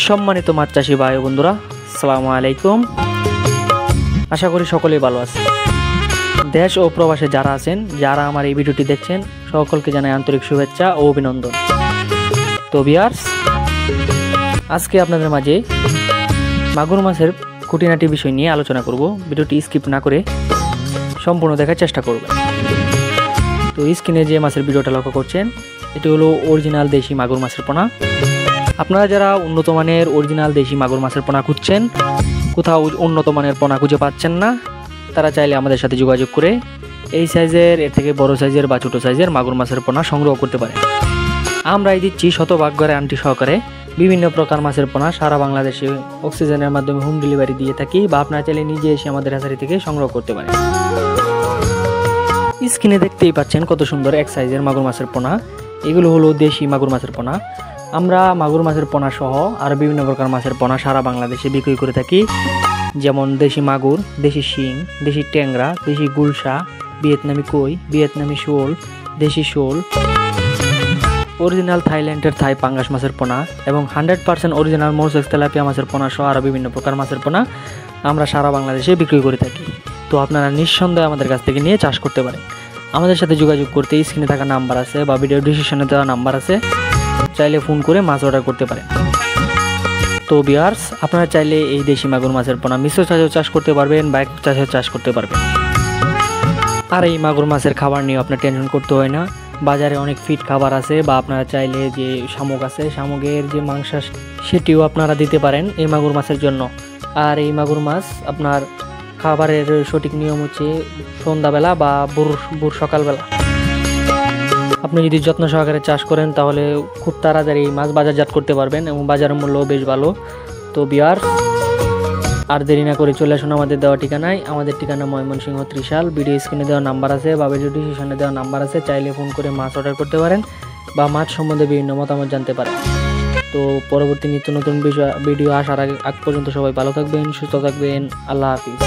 সম্মানিত মাছ চাষী ভাই বন্ধুরা, আসসালামু আলাইকুম। আশা করি সকলেই ভালো আছে। দেশ ও প্রবাসে যারা আছেন, যারা আমার এই ভিডিওটি দেখছেন, সকলকে জানাই আন্তরিক শুভেচ্ছা ও অভিনন্দন। তো ভিউয়ার্স, আজকে আপনাদের মাঝে মাগুর মাছের খুঁটিনাটি বিষয় নিয়ে আলোচনা করব। ভিডিওটি স্কিপ না করে সম্পূর্ণ দেখার চেষ্টা করবেন। তো স্ক্রিনে যে মাছের ভিডিওটা লক্ষ্য করছেন, এটি হলো অরিজিনাল দেশি মাগুর মাছের পোনা। আপনারা যারা উন্নত মানের অরিজিনাল দেশি মাগুর মাছের পোনা খুঁজছেন, কোথাও উন্নত মানের পোনা খুঁজে পাচ্ছেন না, তারা চাইলে আমাদের সাথে যোগাযোগ করে এই সাইজের, এর থেকে বড় সাইজের বা ছোটো সাইজের মাগুর মাছের পোনা সংগ্রহ করতে পারেন। আমরাই দিচ্ছি শতভাগ গ্যারান্টি সহকারে বিভিন্ন প্রকার মাছের পোনা সারা বাংলাদেশে অক্সিজেনের মাধ্যমে হোম ডেলিভারি দিয়ে থাকি, বা আপনারা চাইলে নিজে এসে আমাদের হ্যাচারি থেকে সংগ্রহ করতে পারেন। স্ক্রিনে দেখতেই পাচ্ছেন কত সুন্দর এক সাইজের মাগুর মাছের পোনা। এগুলো হলো দেশি মাগুর মাছের পোনা। আমরা মাগুর মাছের পোনা সহ আর বিভিন্ন প্রকার মাছের পোনা সারা বাংলাদেশে বিক্রি করে থাকি, যেমন দেশি মাগুর, দেশি শিং, দেশি ট্যাংরা, দেশি গুলশা, ভিয়েতনামি কই, ভিয়েতনামি শোল, দেশি শোল, অরিজিনাল থাইল্যান্ডের থাই পাঙ্গাস মাছের পোনা এবং 100% অরিজিনাল মোরসেক্স তেলাপিয়া মাছের পোনা সহ আরও বিভিন্ন প্রকার মাছের পোনা আমরা সারা বাংলাদেশে বিক্রি করে থাকি। তো আপনারা নিঃসন্দেহে আমাদের কাছ থেকে নিয়ে চাষ করতে পারেন। আমাদের সাথে যোগাযোগ করতে স্ক্রিনে থাকা নাম্বার আছে বা ভিডিও ডিসক্রিপশনে দেওয়া নাম্বার আছে, চাইলে ফোন করে মাছ অর্ডার করতে পারেন। তো ভিউয়ার্স, আপনারা চাইলে এই দেশি মাগুর মাছের পোনা মিশ্র চাষেও চাষ করতে পারবেন বা এক চাষেও চাষ করতে পারবেন। আর এই মাগুর মাছের খাবার নিয়ে আপনার টেনশন করতে হয় না। বাজারে অনেক ফিট খাবার আছে, বা আপনারা চাইলে যে শামুক আছে, শামুকের যে মাংস সেটিও আপনারা দিতে পারেন এই মাগুর মাছের জন্য। আর এই মাগুর মাছ আপনার খাবারের সঠিক নিয়ম হচ্ছে সন্ধ্যাবেলা বা ভোর সকালবেলা। আপনি যদি যত্ন সহকারে চাষ করেন তাহলে খুব তাড়াতাড়ি এই মাছ বাজারজাত করতে পারবেন এবং বাজারের মূল্যও বেশ ভালো। তো ভিউয়ার্স, আর দেরি না করে চলে আসুন আমাদের দেওয়া ঠিকানায়। আমাদের ঠিকানা ময়মনসিংহ ত্রিশাল। ভিডিও স্ক্রিনে দেওয়া নাম্বার আছে বা ভিডিও ডিসক্রিপশনে দেওয়া নাম্বার আছে, চাইলে ফোন করে মাছ অর্ডার করতে পারেন বা মাছ সম্বন্ধে বিভিন্ন মতামত জানতে পারেন। তো পরবর্তী নিত্য নতুন ভিডিও আসার আগ পর্যন্ত সবাই ভালো থাকবেন, সুস্থ থাকবেন। আল্লাহ হাফিজ।